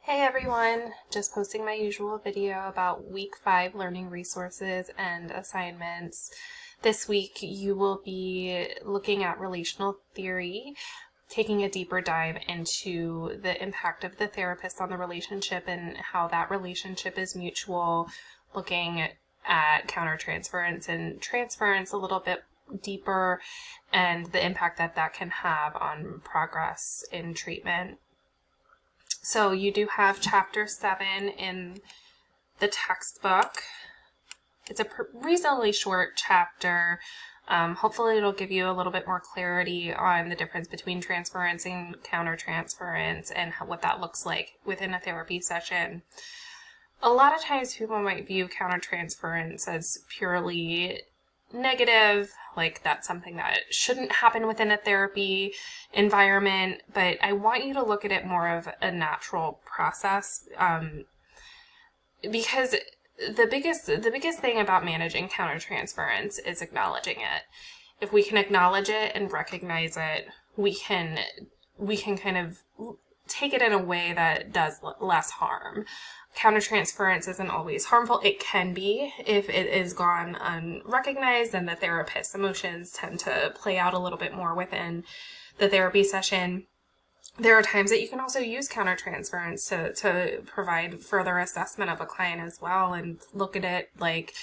Hey everyone, just posting my usual video about week 5 learning resources and assignments. This week you will be looking at relational theory, taking a deeper dive into the impact of the therapist on the relationship and how that relationship is mutual, looking at countertransference and transference a little bit deeper and the impact that that can have on progress in treatment. So you do have chapter 7 in the textbook. It's a reasonably short chapter. Hopefully it'll give you a little bit more clarity on the difference between transference and countertransference and what that looks like within a therapy session. A lot of times people might view countertransference as purely negative, like that's something that shouldn't happen within a therapy environment, but I want you to look at it more of a natural process, because the biggest thing about managing countertransference is acknowledging it. If we can acknowledge it and recognize it, we can kind of take it in a way that does less harm. Countertransference isn't always harmful. It can be if it is gone unrecognized, and the therapist's emotions tend to play out a little bit more within the therapy session. There are times that you can also use countertransference to provide further assessment of a client as well and look at it like,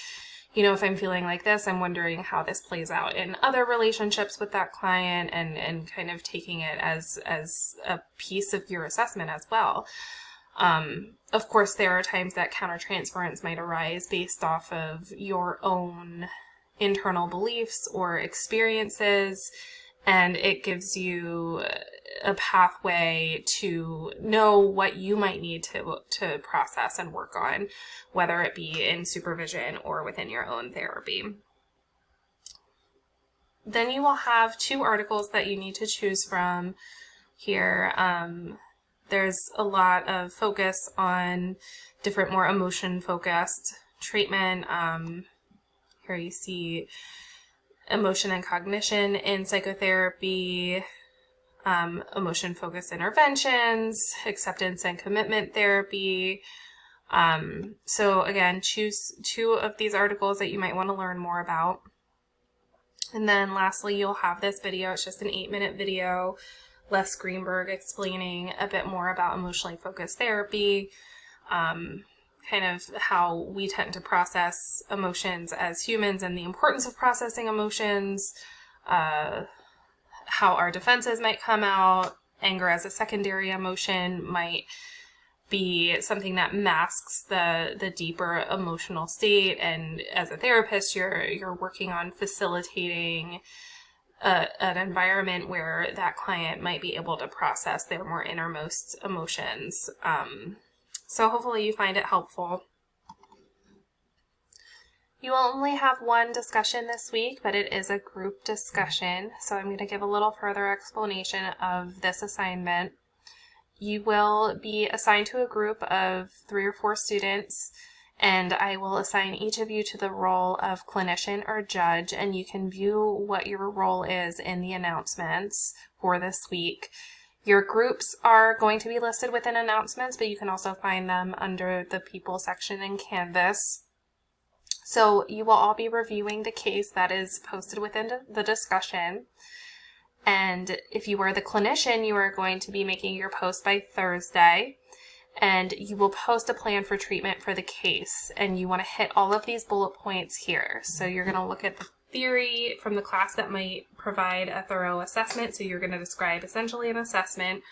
if I'm feeling like this, I'm wondering how this plays out in other relationships with that client, and kind of taking it as a piece of your assessment as well. Of course, there are times that countertransference might arise based off of your own internal beliefs or experiences, and it gives you a pathway to know what you might need to process and work on, whether it be in supervision or within your own therapy. Then you will have 2 articles that you need to choose from here. There's a lot of focus on different, more emotion-focused treatment. Here you see emotion and cognition in psychotherapy, emotion-focused interventions, acceptance and commitment therapy. So again, choose 2 of these articles that you might want to learn more about. And then lastly, you'll have this video. It's just an 8-minute video. Les Greenberg explaining a bit more about emotionally focused therapy, kind of how we tend to process emotions as humans and the importance of processing emotions, how our defenses might come out. Anger as a secondary emotion might be something that masks the deeper emotional state, and as a therapist, you're working on facilitating an environment where that client might be able to process their more innermost emotions. So hopefully you find it helpful. You will only have one discussion this week, but it is a group discussion, so I'm going to give a little further explanation of this assignment. You will be assigned to a group of 3 or 4 students, and I will assign each of you to the role of clinician or judge, and you can view what your role is in the announcements for this week. Your groups are going to be listed within announcements, but you can also find them under the people section in Canvas. So you will all be reviewing the case that is posted within the discussion. And if you are the clinician, you are going to be making your post by Thursday. And you will post a plan for treatment for the case, and you want to hit all of these bullet points here. So you're going to look at the theory from the class that might provide a thorough assessment. So you're going to describe essentially an assessment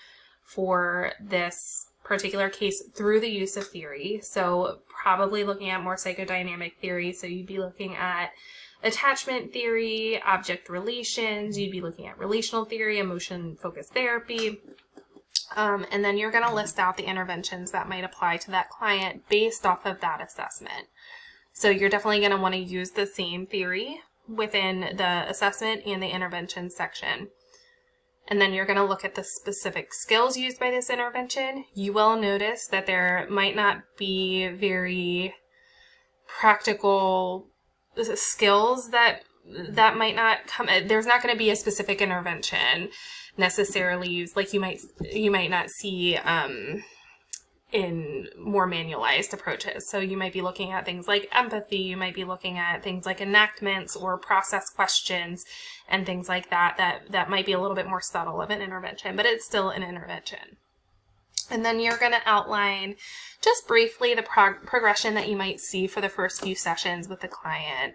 for this particular case through the use of theory. So probably looking at more psychodynamic theory. So you'd be looking at attachment theory, object relations, you'd be looking at relational theory, emotion-focused therapy. And then you're going to list out the interventions that might apply to that client based off of that assessment. So you're definitely going to want to use the same theory within the assessment and the intervention section. And then you're going to look at the specific skills used by this intervention. You will notice that there might not be very practical skills that might not come. There's not going to be a specific intervention necessarily used. Like you might not see in more manualized approaches. So you might be looking at things like empathy, you might be looking at things like enactments or process questions and things like that might be a little bit more subtle of an intervention, but it's still an intervention. And then you're going to outline just briefly the progression that you might see for the first few sessions with the client.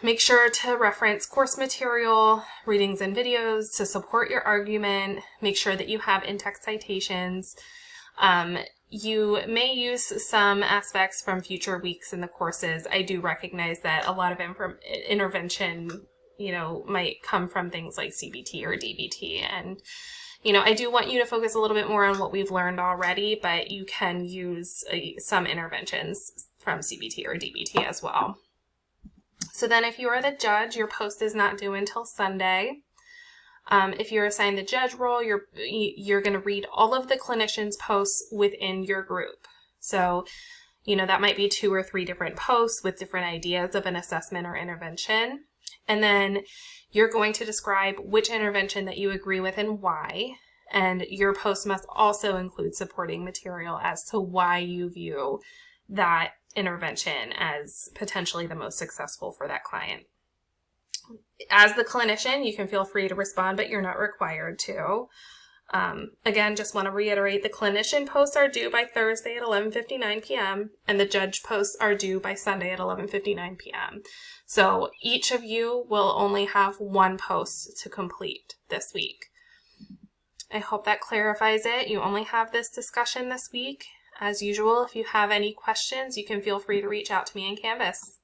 Make sure to reference course material, readings and videos to support your argument. Make sure that you have in-text citations. You may use some aspects from future weeks in the courses. I do recognize that a lot of intervention, might come from things like CBT or DBT. And, I do want you to focus a little bit more on what we've learned already, but you can use some interventions from CBT or DBT as well. So then if you are the judge, your post is not due until Sunday. If you're assigned the judge role, you're going to read all of the clinicians' posts within your group. So, that might be 2 or 3 different posts with different ideas of an assessment or intervention. And then you're going to describe which intervention that you agree with and why. And your post must also include supporting material as to why you view that intervention as potentially the most successful for that client. As the clinician, you can feel free to respond, but you're not required to. Again, just want to reiterate, the clinician posts are due by Thursday at 11:59 p.m. and the judge posts are due by Sunday at 11:59 p.m. So each of you will only have 1 post to complete this week. I hope that clarifies it. You only have this discussion this week. As usual, if you have any questions, you can feel free to reach out to me in Canvas.